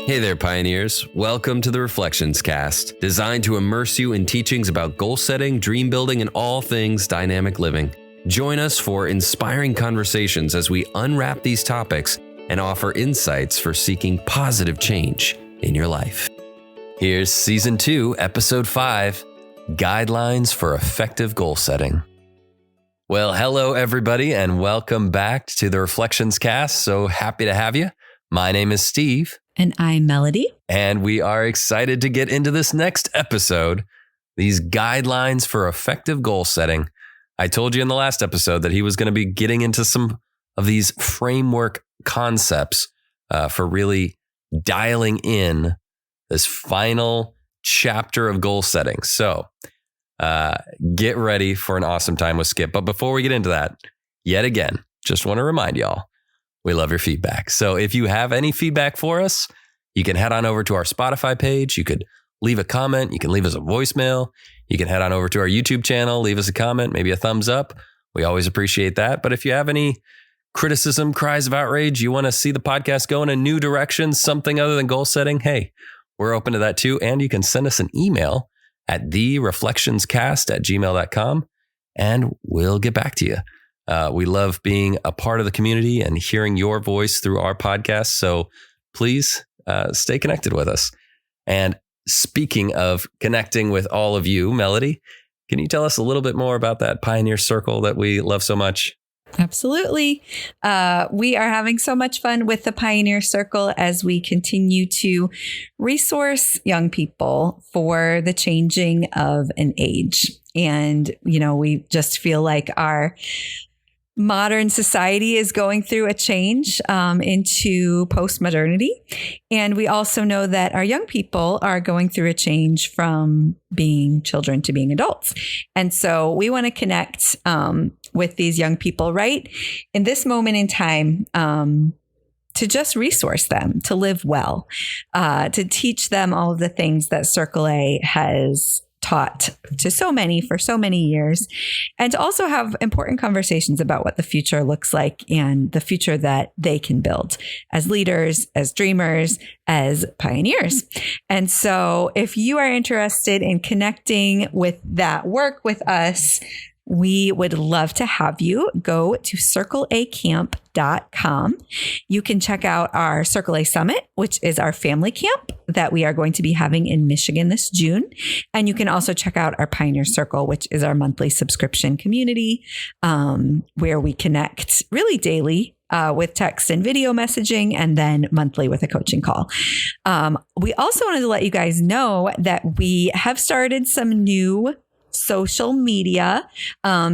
Hey there, pioneers. Welcome to the Reflections Cast, designed to immerse you in teachings about goal setting, dream building, and all things dynamic living. Join us for inspiring conversations as we unwrap these topics and offer insights for seeking positive change in your life. Here's Season 2, Episode 5, Guidelines for Effective Goal Setting. Well, hello, everybody, and welcome back to the Reflections Cast. So happy to have you. My name is Steve. And I'm Melody. And we are excited to get into this next episode, these guidelines for effective goal setting. I told you in the last episode that he was going to be getting into some of these framework concepts for really dialing in this final chapter of goal setting. So get ready for an awesome time with Skip. But before we get into that, yet again, just want to remind y'all, we love your feedback. So if you have any feedback for us, you can head on over to our Spotify page. You could leave a comment. You can leave us a voicemail. You can head on over to our YouTube channel, leave us a comment, maybe a thumbs up. We always appreciate that. But if you have any criticism, cries of outrage, you want to see the podcast go in a new direction, something other than goal setting, hey, we're open to that too. And you can send us an email at thereflectionscast@gmail.com and we'll get back to you. We love being a part of the community and hearing your voice through our podcast. So please stay connected with us. And speaking of connecting with all of you, Melody, can you tell us a little bit more about that Pioneer Circle that we love so much? Absolutely. We are having so much fun with the Pioneer Circle as we continue to resource young people for the changing of an age. And, we just feel like our modern society is going through a change into post-modernity. And we also know that our young people are going through a change from being children to being adults. And so we want to connect with these young people right in this moment in time to just resource them, to live well, to teach them all of the things that Circle A has taught to so many for so many years, and to also have important conversations about what the future looks like and the future that they can build as leaders, as dreamers, as pioneers. And so if you are interested in connecting with that work with us, we would love to have you go to circleacamp.com. You can check out our Circle A Summit, which is our family camp that we are going to be having in Michigan this June. And you can also check out our Pioneer Circle, which is our monthly subscription community where we connect really daily with text and video messaging, and then monthly with a coaching call. We also wanted to let you guys know that we have started some new social media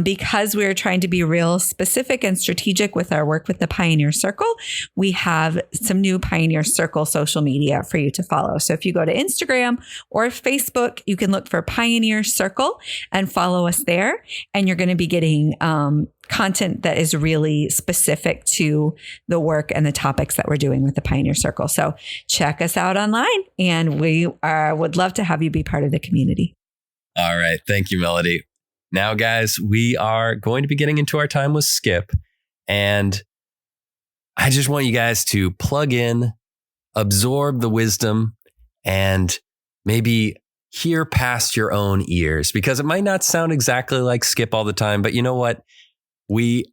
because we're trying to be real specific and strategic with our work with the Pioneer Circle. We have some new Pioneer Circle social media for you to follow. So if you go to Instagram or Facebook, you can look for Pioneer Circle and follow us there. And you're going to be getting content that is really specific to the work and the topics that we're doing with the Pioneer Circle. So check us out online, and we would love to have you be part of the community. All right. Thank you, Melody. Now, guys, we are going to be getting into our time with Skip. And I just want you guys to plug in, absorb the wisdom, and maybe hear past your own ears, because it might not sound exactly like Skip all the time. But you know what? We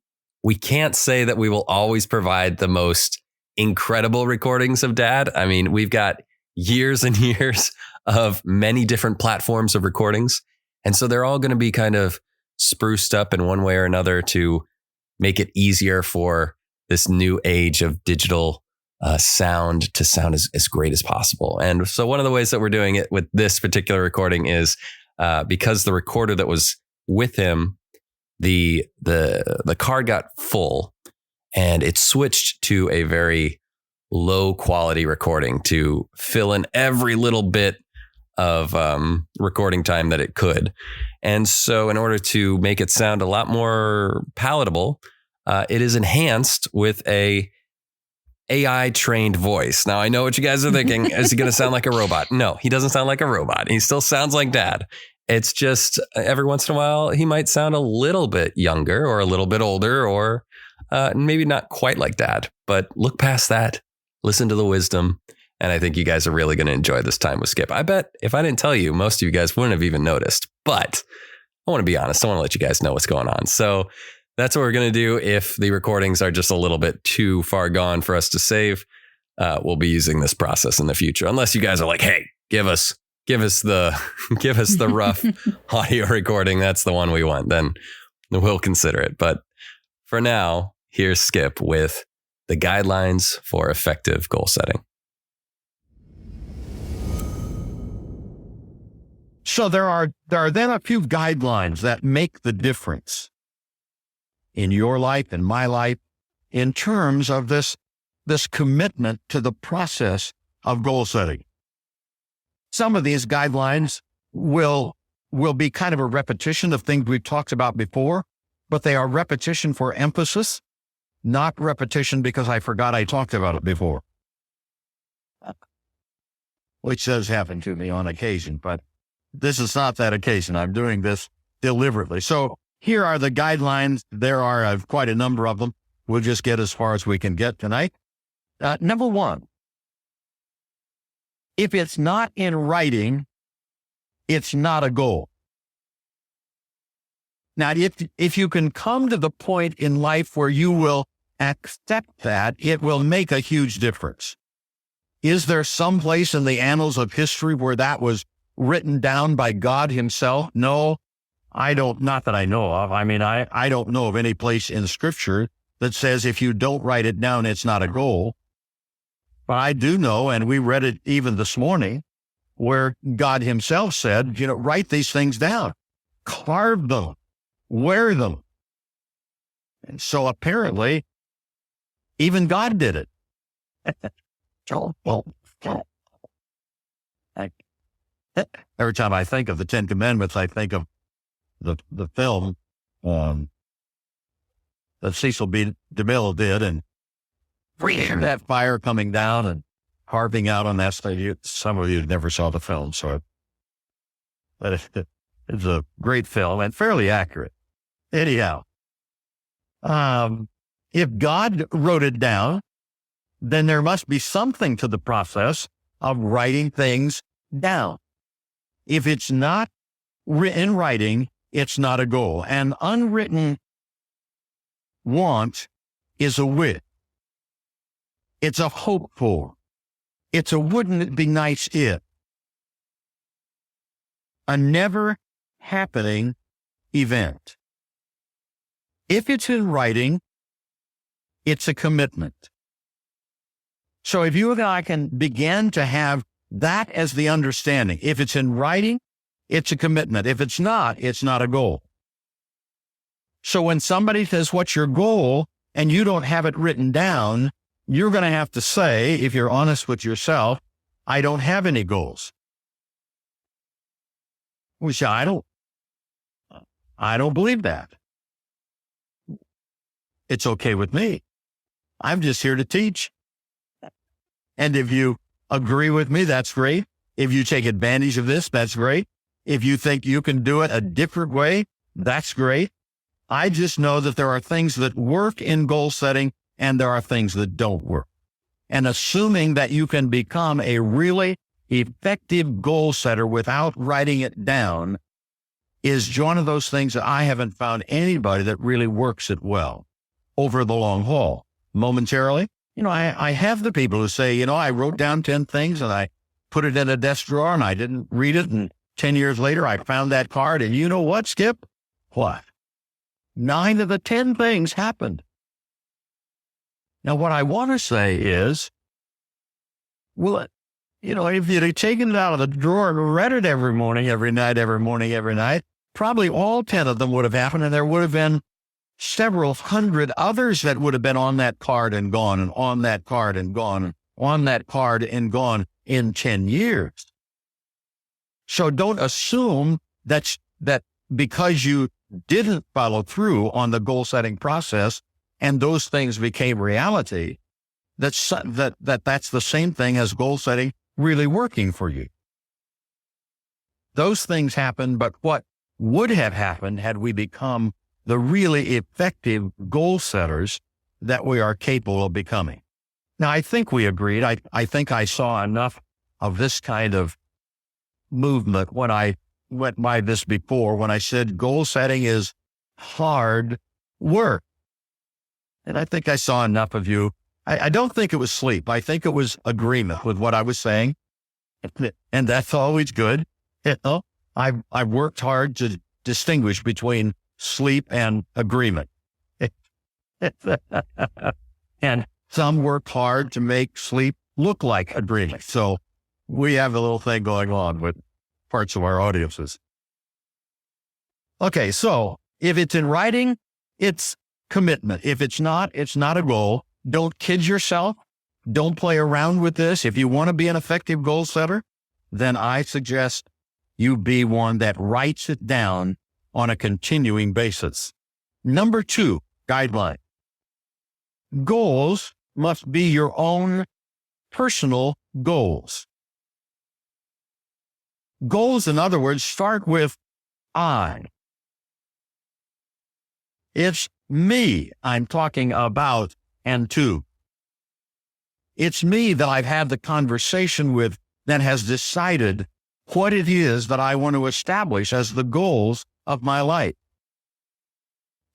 can't say that we will always provide the most incredible recordings of Dad. I mean, we've got years and years of many different platforms of recordings. And so they're all going to be kind of spruced up in one way or another to make it easier for this new age of digital sound to sound as great as possible. And so one of the ways that we're doing it with this particular recording is because the recorder that was with him, the card got full and it switched to a very low quality recording to fill in every little bit of recording time that it could. And so in order to make it sound a lot more palatable, it is enhanced with a AI trained voice. Now, I know what you guys are thinking. Is he going to sound like a robot? No, he doesn't sound like a robot. He still sounds like Dad. It's just every once in a while, he might sound a little bit younger or a little bit older, or maybe not quite like Dad. But look past that. Listen to the wisdom And I think you guys are really going to enjoy this time with Skip. I bet if I didn't tell you, most of you guys wouldn't have even noticed. But I want to be honest. I want to let you guys know what's going on. So that's what we're going to do. If the recordings are just a little bit too far gone for us to save, we'll be using this process in the future. Unless you guys are like, hey, give us the rough audio recording. That's the one we want. Then we'll consider it. But for now, here's Skip with the guidelines for effective goal setting. So there are then a few guidelines that make the difference in your life and my life in terms of this commitment to the process of goal setting. Some of these guidelines will be kind of a repetition of things we've talked about before, but they are repetition for emphasis, not repetition because I forgot I talked about it before, which does happen to me on occasion, but this is not that occasion. I'm doing this deliberately. So here are the guidelines. There are quite a number of them. We'll just get as far as we can get tonight. Number one, if it's not in writing, it's not a goal. Now, if you can come to the point in life where you will accept that, it will make a huge difference. Is there some place in the annals of history where that was written down by God himself? No, I don't, not that I know of. I mean, I don't know of any place in scripture that says if you don't write it down, it's not a goal. But I do know, and we read it even this morning, where God himself said, write these things down, carve them, wear them. And so apparently, even God did it. Every time I think of the Ten Commandments, I think of the film that Cecil B. DeMille did, and that fire coming down and carving out on that stage. Some of you never saw the film, but it's a great film and fairly accurate. Anyhow, if God wrote it down, then there must be something to the process of writing things down. If it's not in writing, it's not a goal. An unwritten want is a wish. It's a hope for. It's a wouldn't it be nice if. A never happening event. If it's in writing, it's a commitment. So if you and I can begin to have that as the understanding, if it's in writing, it's a commitment. If it's not a goal. So when somebody says, what's your goal? And you don't have it written down, you're going to have to say, if you're honest with yourself, I don't have any goals. Which I don't believe that. It's okay with me. I'm just here to teach. And if you agree with me, that's great. If you take advantage of this, that's great. If you think you can do it a different way, that's great. I just know that there are things that work in goal setting and there are things that don't work. And assuming that you can become a really effective goal setter without writing it down is one of those things that I haven't found anybody that really works it well over the long haul. Momentarily, I have the people who say, I wrote down 10 things and I put it in a desk drawer and I didn't read it. And 10 years later, I found that card. And you know what, Skip? What? 9 of the 10 things happened. Now, what I want to say is, well, if you'd have taken it out of the drawer and read it every morning, every night, probably all 10 of them would have happened. And there would have been several hundred others that would have been on that card and gone, and on that card and gone, and on that card and gone in 10 years. So don't assume that because you didn't follow through on the goal setting process and those things became reality, that's the same thing as goal setting really working for you. Those things happen, but what would have happened had we become the really effective goal setters that we are capable of becoming? Now, I think we agreed. I think I saw enough of this kind of movement when I went by this before, when I said goal setting is hard work. And I think I saw enough of you. I don't think it was sleep. I think it was agreement with what I was saying. And that's always good. I've worked hard to distinguish between sleep and agreement. And some work hard to make sleep look like agreement. So we have a little thing going on with parts of our audiences. Okay, so if it's in writing, it's commitment. If it's not a goal. Don't kid yourself. Don't play around with this. If you want to be an effective goal setter, then I suggest you be one that writes it down on a continuing basis. Number 2, guideline. Goals must be your own personal goals. Goals, in other words, start with I. It's me I'm talking about and to. It's me that I've had the conversation with that has decided what it is that I want to establish as the goals of my life.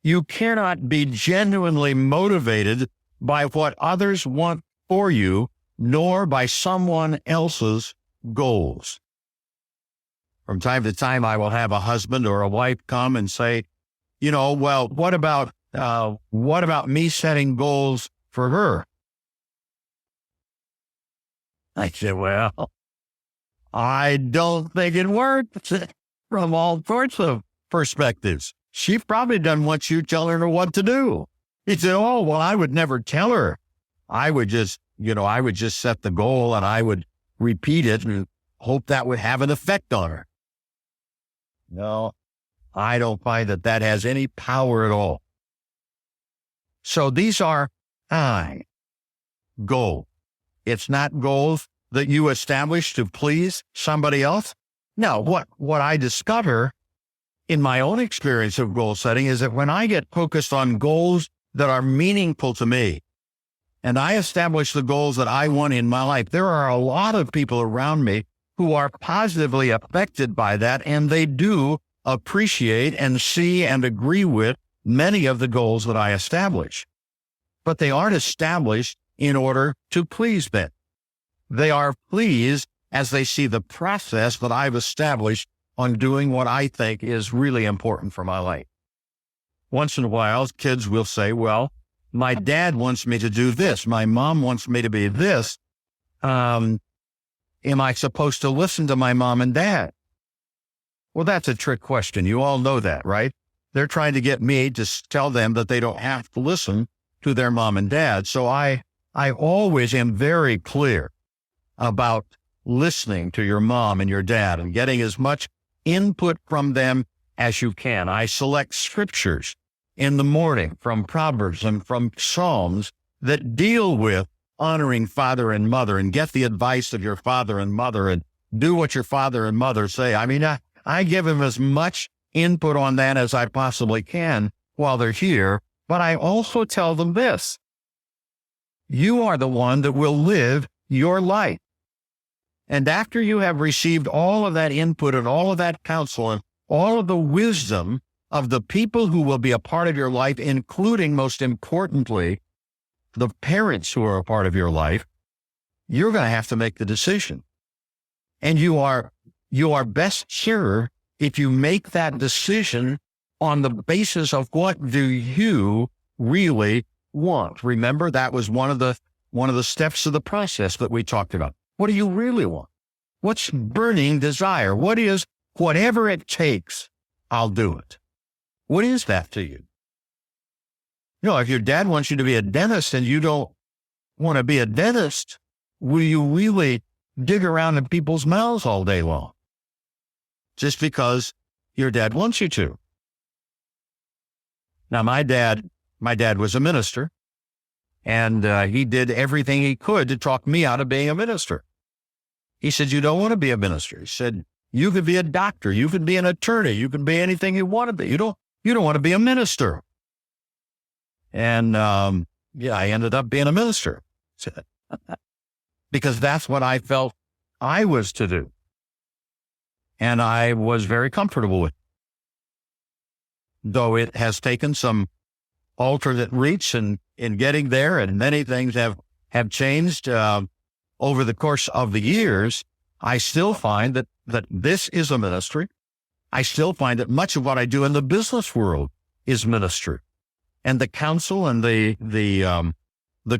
You cannot be genuinely motivated by what others want for you, nor by someone else's goals. From time to time, I will have a husband or a wife come and say, well, what about me setting goals for her? I said, well, I don't think it works from all sorts of perspectives. She probably doesn't want you telling her what to do. He said, oh, well, I would never tell her. I would just set the goal and I would repeat it and hope that would have an effect on her. No, I don't find that has any power at all. So these are goal. It's not goals that you establish to please somebody else. No, what I discover in my own experience of goal setting is that when I get focused on goals that are meaningful to me, and I establish the goals that I want in my life, there are a lot of people around me who are positively affected by that, and they do appreciate and see and agree with many of the goals that I establish. But they aren't established in order to please them. They are pleased as they see the process that I've established on doing what I think is really important for my life. Once in a while, kids will say, well, my dad wants me to do this. My mom wants me to be this. Am I supposed to listen to my mom and dad? Well, that's a trick question. You all know that, right? They're trying to get me to tell them that they don't have to listen to their mom and dad. So I always am very clear about listening to your mom and your dad and getting as much input from them as you can. I select scriptures in the morning from Proverbs and from Psalms that deal with honoring father and mother, and get the advice of your father and mother and do what your father and mother say. I mean, I give them as much input on that as I possibly can while they're here, but I also tell them this: you are the one that will live your life. And after you have received all of that input and all of that counsel and all of the wisdom of the people who will be a part of your life, including, most importantly, the parents who are a part of your life, you're going to have to make the decision. And you are best sure if you make that decision on the basis of what do you really want. Remember, that was one of the steps of the process that we talked about. What do you really want? What's burning desire? What is, whatever it takes, I'll do it. What is that to you? If your dad wants you to be a dentist and you don't want to be a dentist, will you really dig around in people's mouths all day long just because your dad wants you to? Now, my dad was a minister, and he did everything he could to talk me out of being a minister. He said, you don't want to be a minister. He said, you could be a doctor. You could be an attorney. You can be anything you want to be. You don't want to be a minister. And I ended up being a minister. because that's what I felt I was to do. And I was very comfortable with it. Though it has taken some alternate reach in getting there, and many things have changed over the course of the years, I still find that this is a ministry. I still find that much of what I do in the business world is ministry. And the counsel and the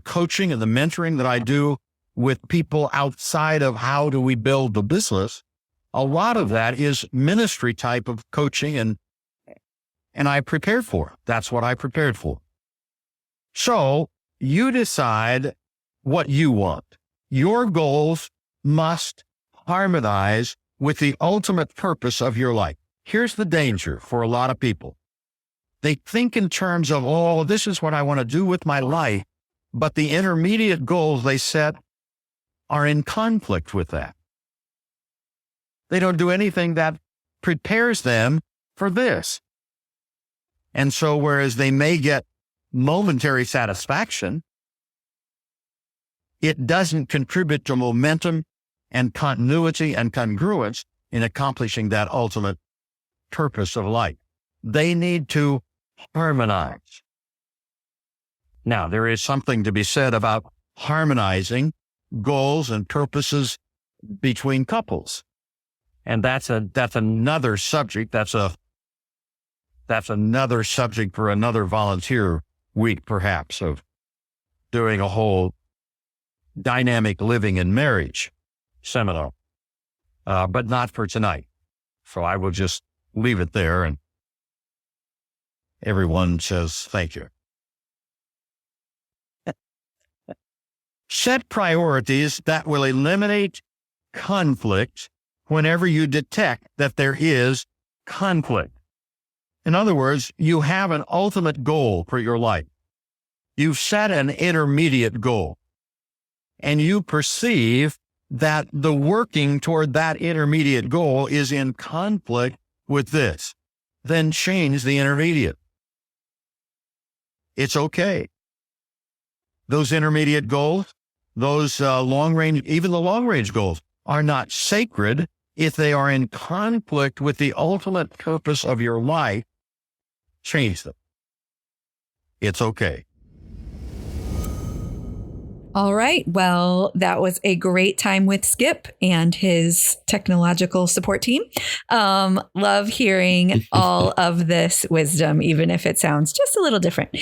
coaching and the mentoring that I do with people outside of how do we build the business, a lot of that is ministry type of coaching, and I prepared for it. That's what I prepared for. So you decide what you want. Your goals must harmonize with the ultimate purpose of your life. Here's the danger for a lot of people. They think in terms of, oh, this is what I want to do with my life, but the intermediate goals they set are in conflict with that. They don't do anything that prepares them for this. And so whereas they may get momentary satisfaction, it doesn't contribute to momentum and continuity and congruence in accomplishing that ultimate purpose of life. They need to harmonize. Now, there is something to be said about harmonizing goals and purposes between couples. And that's another subject. That's another subject for another volunteer week, perhaps, of doing a whole dynamic living in marriage seminar, but not for tonight. So I will just leave it there, and everyone says thank you. Set priorities that will eliminate conflict whenever you detect that there is conflict. In other words, you have an ultimate goal for your life. You've set an intermediate goal, and you perceive that the working toward that intermediate goal is in conflict with this. Then change the intermediate. It's okay. Those intermediate goals, those even the long-range goals are not sacred if they are in conflict with the ultimate purpose of your life. Change them. It's okay. All right. Well, that was a great time with Skip and his technological support team. Love hearing all of this wisdom, even if it sounds just a little different.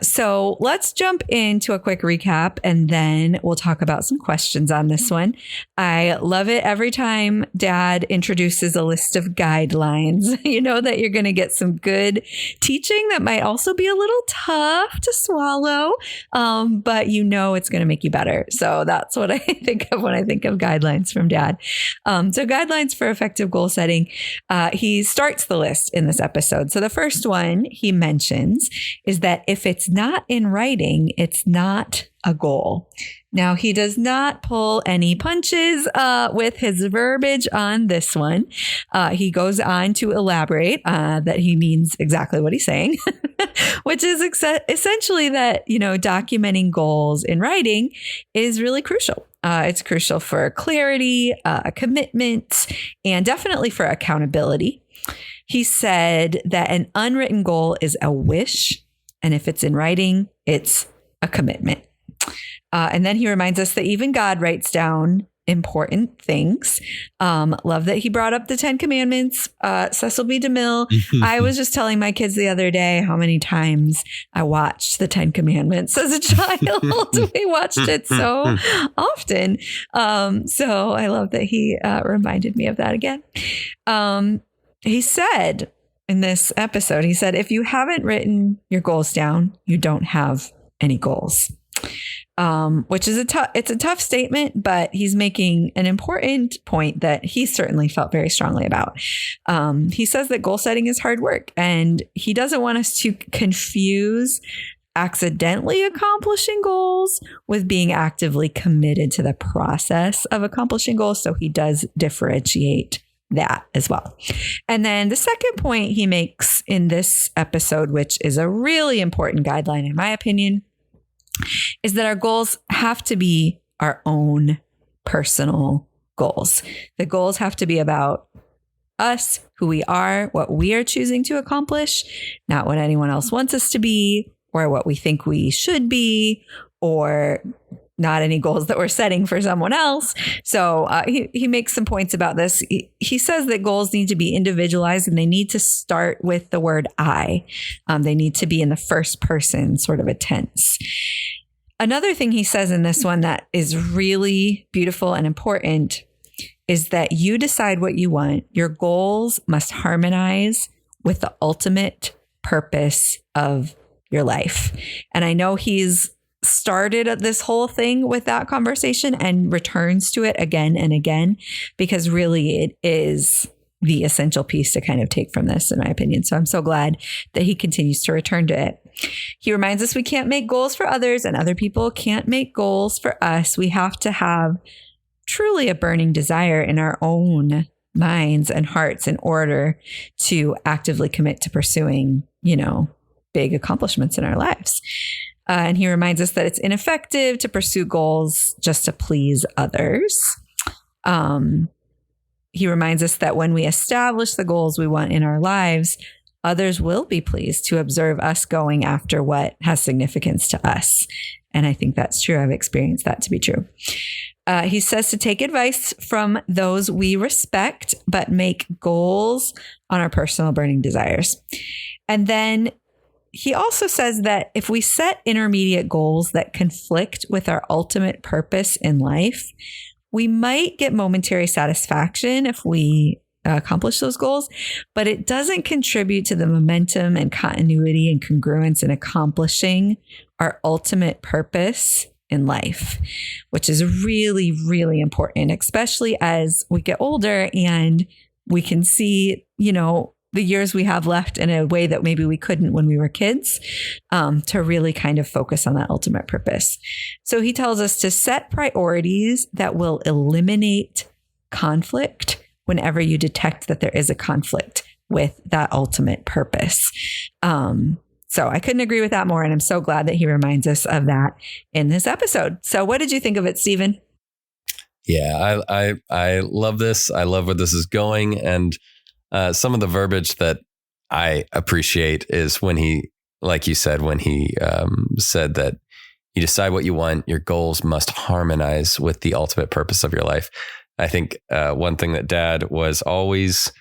So let's jump into a quick recap, and then we'll talk about some questions on this one. I love it every time Dad introduces a list of guidelines. You know that you're going to get some good teaching that might also be a little tough to swallow, but you know it's going to make you better. So that's what I think of when I think of guidelines from Dad. So guidelines for effective goal setting. He starts the list in this episode. So the first one he mentions is that if it's not in writing, it's not a goal. Now, he does not pull any punches with his verbiage on this one. He goes on to elaborate that he means exactly what he's saying, which is essentially that, documenting goals in writing is really crucial. It's crucial for clarity, commitment, and definitely for accountability. He said that an unwritten goal is a wish, and if it's in writing, it's a commitment. And then he reminds us that even God writes down important things. Love that he brought up the 10 Commandments. Cecil B. DeMille. I was just telling my kids the other day how many times I watched the 10 Commandments as a child. We watched it so often. So I love that he reminded me of that again. He said in this episode, he said, if you haven't written your goals down, you don't have any goals. Which is it's a tough statement, but he's making an important point that he certainly felt very strongly about. He says that goal setting is hard work, and he doesn't want us to confuse accidentally accomplishing goals with being actively committed to the process of accomplishing goals. So he does differentiate that as well. And then the second point he makes in this episode, which is a really important guideline, in my opinion, is that our goals have to be our own personal goals. The goals have to be about us, who we are, what we are choosing to accomplish, not what anyone else wants us to be or what we think we should be, or not any goals that we're setting for someone else. So he makes some points about this. He says that goals need to be individualized and they need to start with the word I. They need to be in the first person, sort of a tense. Another thing he says in this one that is really beautiful and important is that you decide what you want. Your goals must harmonize with the ultimate purpose of your life. And I know he's started this whole thing with that conversation and returns to it again and again, because really it is the essential piece to kind of take from this, in my opinion. So I'm so glad that he continues to return to it. He reminds us we can't make goals for others and other people can't make goals for us. We have to have truly a burning desire in our own minds and hearts in order to actively commit to pursuing, big accomplishments in our lives. And he reminds us that it's ineffective to pursue goals just to please others. He reminds us that when we establish the goals we want in our lives, others will be pleased to observe us going after what has significance to us. And I think that's true. I've experienced that to be true. He says to take advice from those we respect, but make goals on our personal burning desires. And then he also says that if we set intermediate goals that conflict with our ultimate purpose in life, we might get momentary satisfaction if we accomplish those goals, but it doesn't contribute to the momentum and continuity and congruence in accomplishing our ultimate purpose in life, which is really, really important, especially as we get older and we can see, the years we have left in a way that maybe we couldn't when we were kids, to really kind of focus on that ultimate purpose. So he tells us to set priorities that will eliminate conflict whenever you detect that there is a conflict with that ultimate purpose. So I couldn't agree with that more. And I'm so glad that he reminds us of that in this episode. So what did you think of it, Stephen? Yeah, I love this. I love where this is going. And some of the verbiage that I appreciate is when he, like you said, when he said that you decide what you want, your goals must harmonize with the ultimate purpose of your life. I think one thing that Dad was always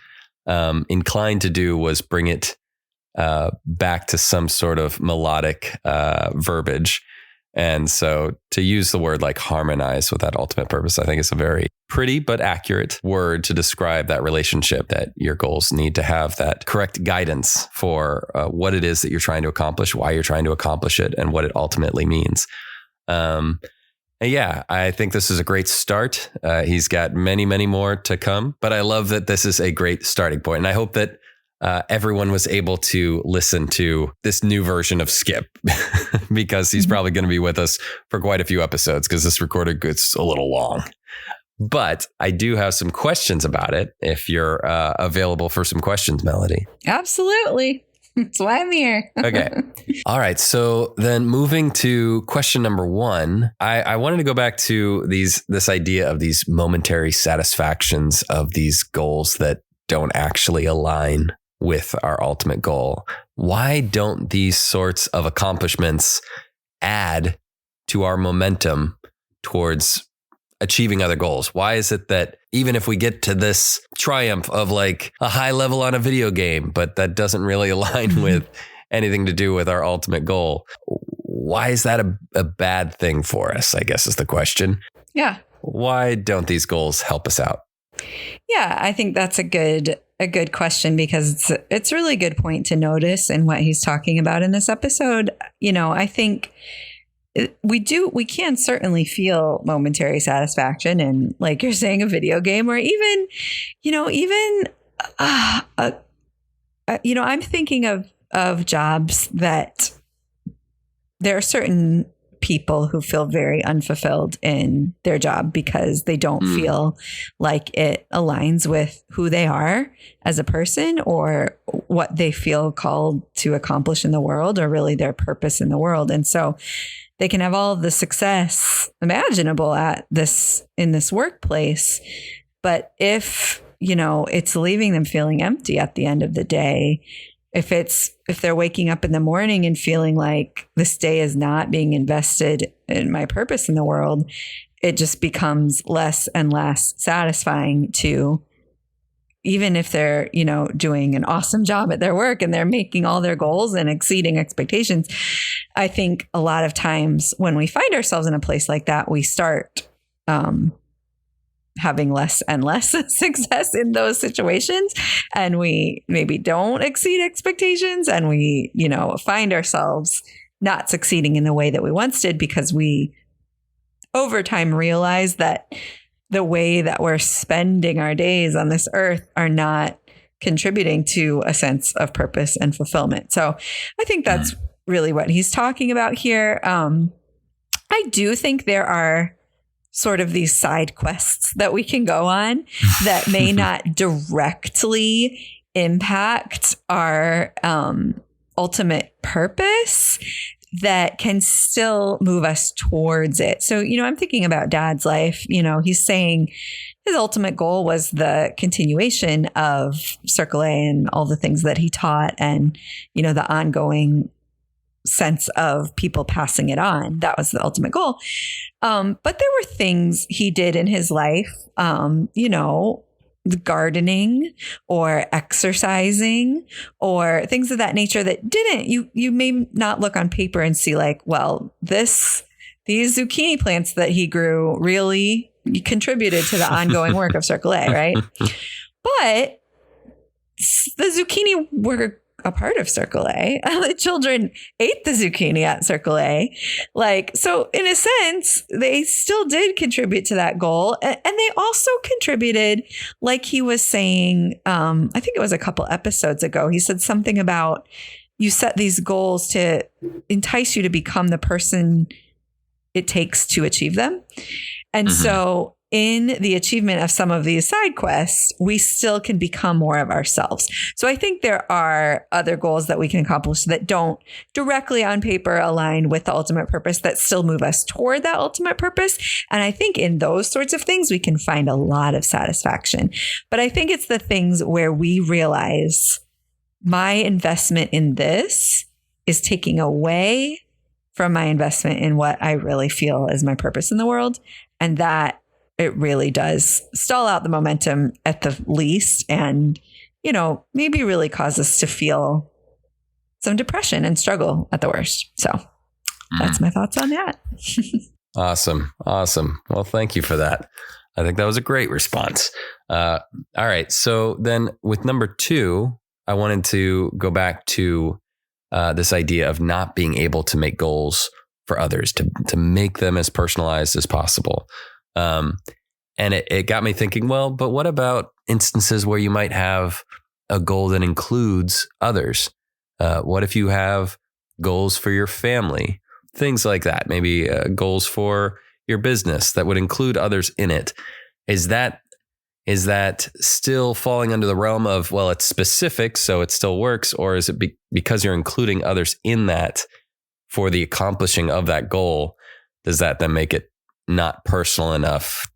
inclined to do was bring it back to some sort of melodic verbiage. And so to use the word like harmonize with that ultimate purpose, I think it's a very pretty but accurate word to describe that relationship, that your goals need to have that correct guidance for what it is that you're trying to accomplish, why you're trying to accomplish it, and what it ultimately means. And yeah, I think this is a great start. He's got many, many more to come, but I love that this is a great starting point. And I hope that everyone was able to listen to this new version of Skip because he's probably going to be with us for quite a few episodes because this recording gets a little long. But I do have some questions about it if you're available for some questions, Melody. Absolutely. That's why I'm here. Okay. All right. So then moving to question number 1, I wanted to go back to this idea of these momentary satisfactions of these goals that don't actually align with our ultimate goal. Why don't these sorts of accomplishments add to our momentum towards achieving other goals? Why is it that even if we get to this triumph of like a high level on a video game, but that doesn't really align with anything to do with our ultimate goal, why is that a bad thing for us, I guess is the question. Yeah. Why don't these goals help us out? Yeah, I think that's a good question because it's a really good point to notice in what he's talking about in this episode. I think we can certainly feel momentary satisfaction in, like you're saying, a video game, or even I'm thinking of jobs that there are certain people who feel very unfulfilled in their job because they don't feel like it aligns with who they are as a person or what they feel called to accomplish in the world, or really their purpose in the world. And so they can have all of the success imaginable in this workplace. But if, it's leaving them feeling empty at the end of the day, if they're waking up in the morning and feeling like this day is not being invested in my purpose in the world, it just becomes less and less satisfying to, even if they're, doing an awesome job at their work and they're making all their goals and exceeding expectations. I think a lot of times when we find ourselves in a place like that, we start having less and less success in those situations. And we maybe don't exceed expectations, and we, find ourselves not succeeding in the way that we once did, because we over time realize that the way that we're spending our days on this earth are not contributing to a sense of purpose and fulfillment. So I think that's really what he's talking about here. I do think there are sort of these side quests that we can go on that may not directly impact our ultimate purpose, that can still move us towards it. So, I'm thinking about Dad's life. He's saying his ultimate goal was the continuation of Circle A and all the things that he taught, and, the ongoing sense of people passing it on. That was the ultimate goal. But there were things he did in his life, gardening or exercising or things of that nature that didn't, you may not look on paper and see like, well, these zucchini plants that he grew really contributed to the ongoing work of Circle A, right? But the zucchini were a part of Circle A. The children ate the zucchini at Circle A. So in a sense, they still did contribute to that goal. And they also contributed, like he was saying, I think it was a couple episodes ago, he said something about you set these goals to entice you to become the person it takes to achieve them. And so in the achievement of some of these side quests, we still can become more of ourselves. So I think there are other goals that we can accomplish that don't directly on paper align with the ultimate purpose, that still move us toward that ultimate purpose. And I think in those sorts of things, we can find a lot of satisfaction. But I think it's the things where we realize my investment in this is taking away from my investment in what I really feel is my purpose in the world. And that it really does stall out the momentum at the least, and, maybe really cause us to feel some depression and struggle at the worst. So that's my thoughts on that. Awesome. Well, thank you for that. I think that was a great response. All right. So then with number 2, I wanted to go back to this idea of not being able to make goals for others, to make them as personalized as possible. And it got me thinking, well, but what about instances where you might have a goal that includes others? What if you have goals for your family, things like that? Maybe goals for your business that would include others in it. Is that still falling under the realm of, well, it's specific, so it still works? Or is it because you're including others in that for the accomplishing of that goal, does that then make it not personal enough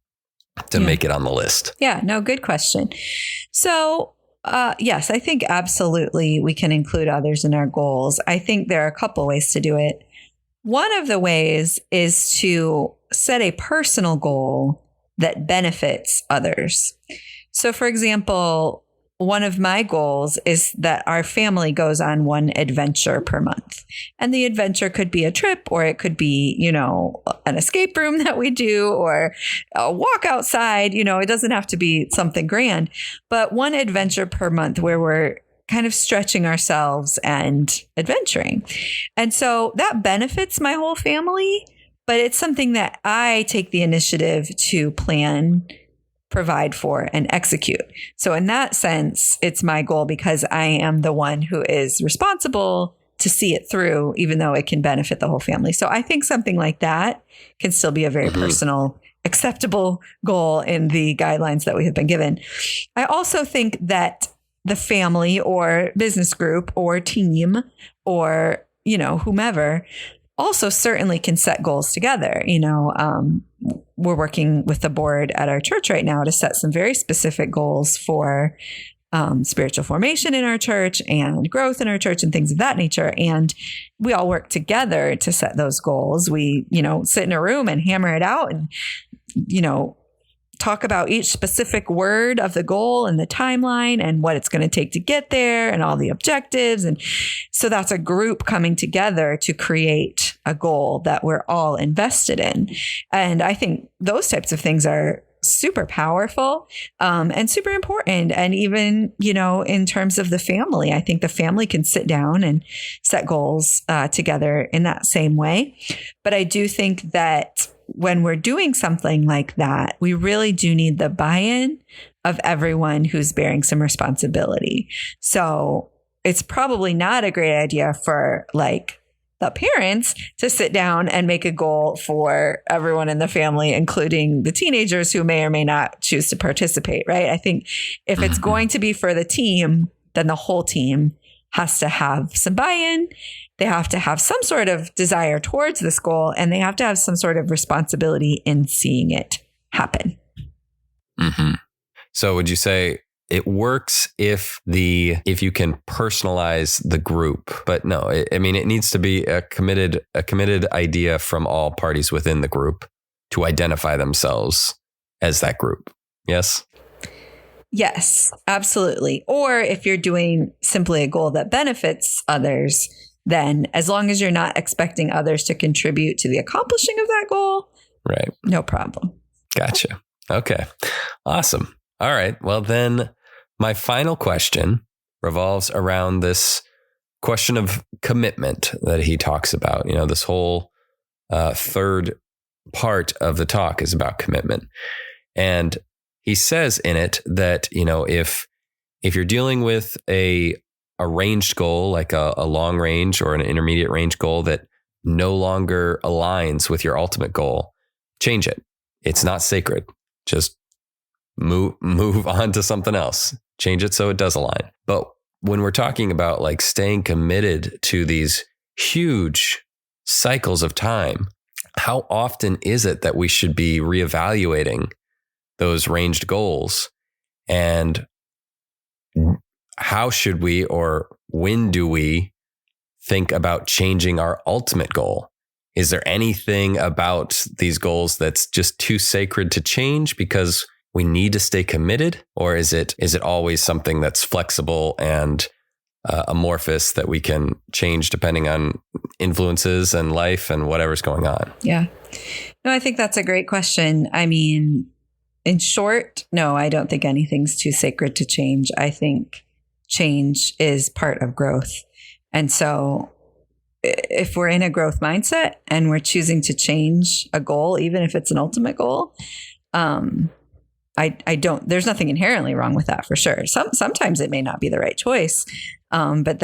to make it on the list? Yeah, no, good question. So, yes, I think absolutely we can include others in our goals. I think there are a couple ways to do it. One of the ways is to set a personal goal that benefits others. So, for example, one of my goals is that our family goes on one adventure per month. And the adventure could be a trip, or it could be, an escape room that we do, or a walk outside. It doesn't have to be something grand, but one adventure per month where we're kind of stretching ourselves and adventuring. And so that benefits my whole family, but it's something that I take the initiative to plan, provide for, and execute. So in that sense, it's my goal because I am the one who is responsible to see it through, even though it can benefit the whole family. So I think something like that can still be a very personal, acceptable goal in the guidelines that we have been given. I also think that the family or business group or team or, whomever also certainly can set goals together. We're working with the board at our church right now to set some very specific goals for spiritual formation in our church and growth in our church and things of that nature. And we all work together to set those goals. We, sit in a room and hammer it out and, talk about each specific word of the goal and the timeline and what it's going to take to get there and all the objectives. And so that's a group coming together to create a goal that we're all invested in. And I think those types of things are super powerful and super important. And even, in terms of the family, I think the family can sit down and set goals together in that same way. But I do think that when we're doing something like that, we really do need the buy-in of everyone who's bearing some responsibility. So it's probably not a great idea for the parents to sit down and make a goal for everyone in the family, including the teenagers who may or may not choose to participate, right? I think if it's going to be for the team, then the whole team has to have some buy-in. They have to have some sort of desire towards this goal, and they have to have some sort of responsibility in seeing it happen. Mm-hmm. So would you say it works if you can personalize the group, but no, it needs to be a committed idea from all parties within the group to identify themselves as that group. Yes? Yes, absolutely. Or if you're doing simply a goal that benefits others, then as long as you're not expecting others to contribute to the accomplishing of that goal, right? No problem. Gotcha. Okay. Awesome. All right. Well, then my final question revolves around this question of commitment that he talks about. This whole third part of the talk is about commitment. And he says in it that, if you're dealing with a ranged goal, like a long range or an intermediate range goal that no longer aligns with your ultimate goal, change it. It's not sacred. Just move on to something else. Change it so it does align. But when we're talking about staying committed to these huge cycles of time, how often is it that we should be reevaluating those ranged goals? And how should we, or when do we think about changing our ultimate goal? Is there anything about these goals that's just too sacred to change because we need to stay committed? Or is it always something that's flexible and amorphous that we can change depending on influences and life and whatever's going on? Yeah. No, I think that's a great question. In short, no, I don't think anything's too sacred to change. I think change is part of growth. And so if we're in a growth mindset and we're choosing to change a goal, even if it's an ultimate goal, there's nothing inherently wrong with that for sure. Sometimes it may not be the right choice. But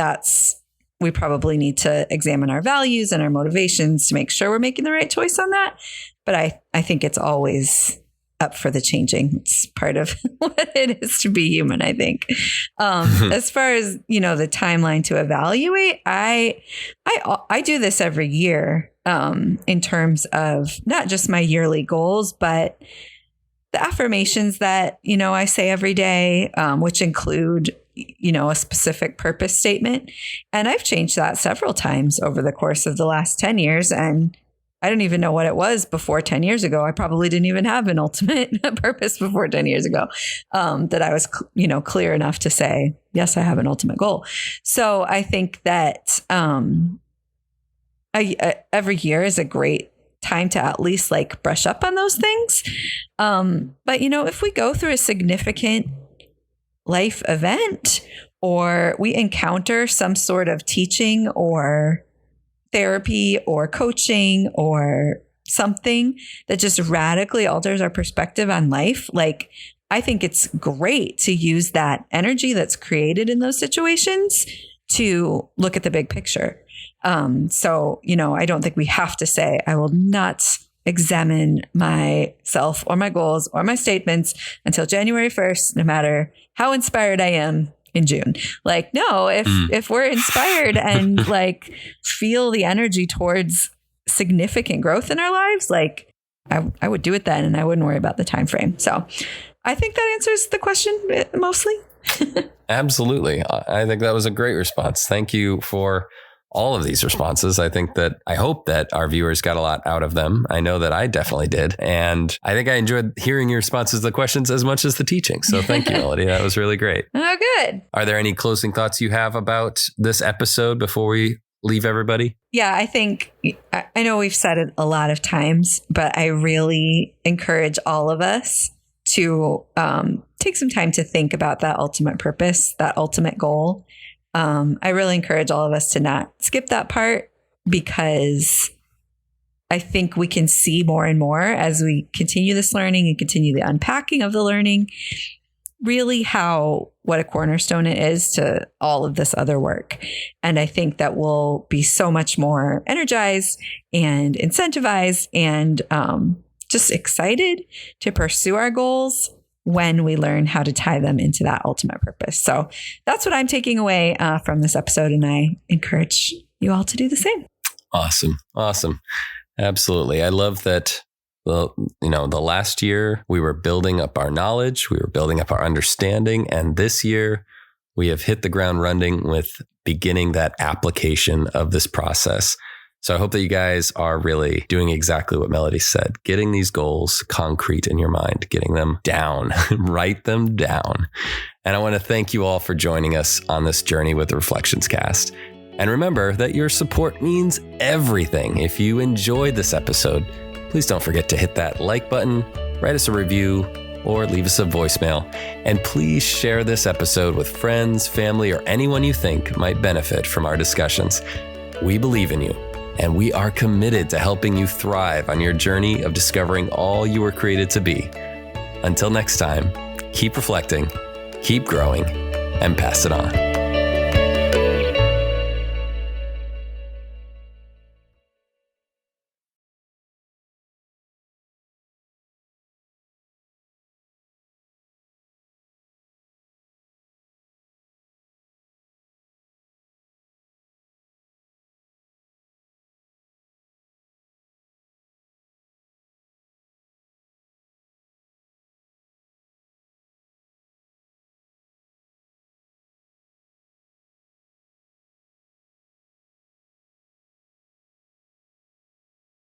we probably need to examine our values and our motivations to make sure we're making the right choice on that. But I think it's always up for the changing. It's part of what it is to be human, I think. As far as, the timeline to evaluate, I do this every year in terms of not just my yearly goals, but the affirmations that, I say every day, which include, a specific purpose statement. And I've changed that several times over the course of the last 10 years. And I don't even know what it was before 10 years ago. I probably didn't even have an ultimate purpose before 10 years ago that I was, clear enough to say, yes, I have an ultimate goal. So I think that every year is a great time to at least brush up on those things. But, if we go through a significant life event or we encounter some sort of teaching or therapy or coaching or something that just radically alters our perspective on life, I think it's great to use that energy that's created in those situations to look at the big picture. So, I don't think we have to say, I will not examine myself or my goals or my statements until January 1st, no matter how inspired I am in June. No, if we're inspired and feel the energy towards significant growth in our lives, like I would do it then and I wouldn't worry about the time frame. So I think that answers the question mostly. Absolutely. I think that was a great response. Thank you for all of these responses. I hope that our viewers got a lot out of them. I know that I definitely did. And I think I enjoyed hearing your responses to the questions as much as the teaching. So thank you, Melody. That was really great. Oh, good. Are there any closing thoughts you have about this episode before we leave everybody? Yeah, I think, I know we've said it a lot of times, but I really encourage all of us to take some time to think about that ultimate purpose, that ultimate goal. I really encourage all of us to not skip that part, because I think we can see more and more as we continue this learning and continue the unpacking of the learning, really what a cornerstone it is to all of this other work. And I think that we'll be so much more energized and incentivized and just excited to pursue our goals when we learn how to tie them into that ultimate purpose. So that's what I'm taking away from this episode. And I encourage you all to do the same. Awesome. Absolutely. I love that. Well, the last year we were building up our knowledge, we were building up our understanding. And this year we have hit the ground running with beginning that application of this process. So I hope that you guys are really doing exactly what Melody said, getting these goals concrete in your mind, getting them down, write them down. And I want to thank you all for joining us on this journey with the Reflections Cast. And remember that your support means everything. If you enjoyed this episode, please don't forget to hit that like button, write us a review, or leave us a voicemail. And please share this episode with friends, family, or anyone you think might benefit from our discussions. We believe in you, and we are committed to helping you thrive on your journey of discovering all you were created to be. Until next time, keep reflecting, keep growing, and pass it on.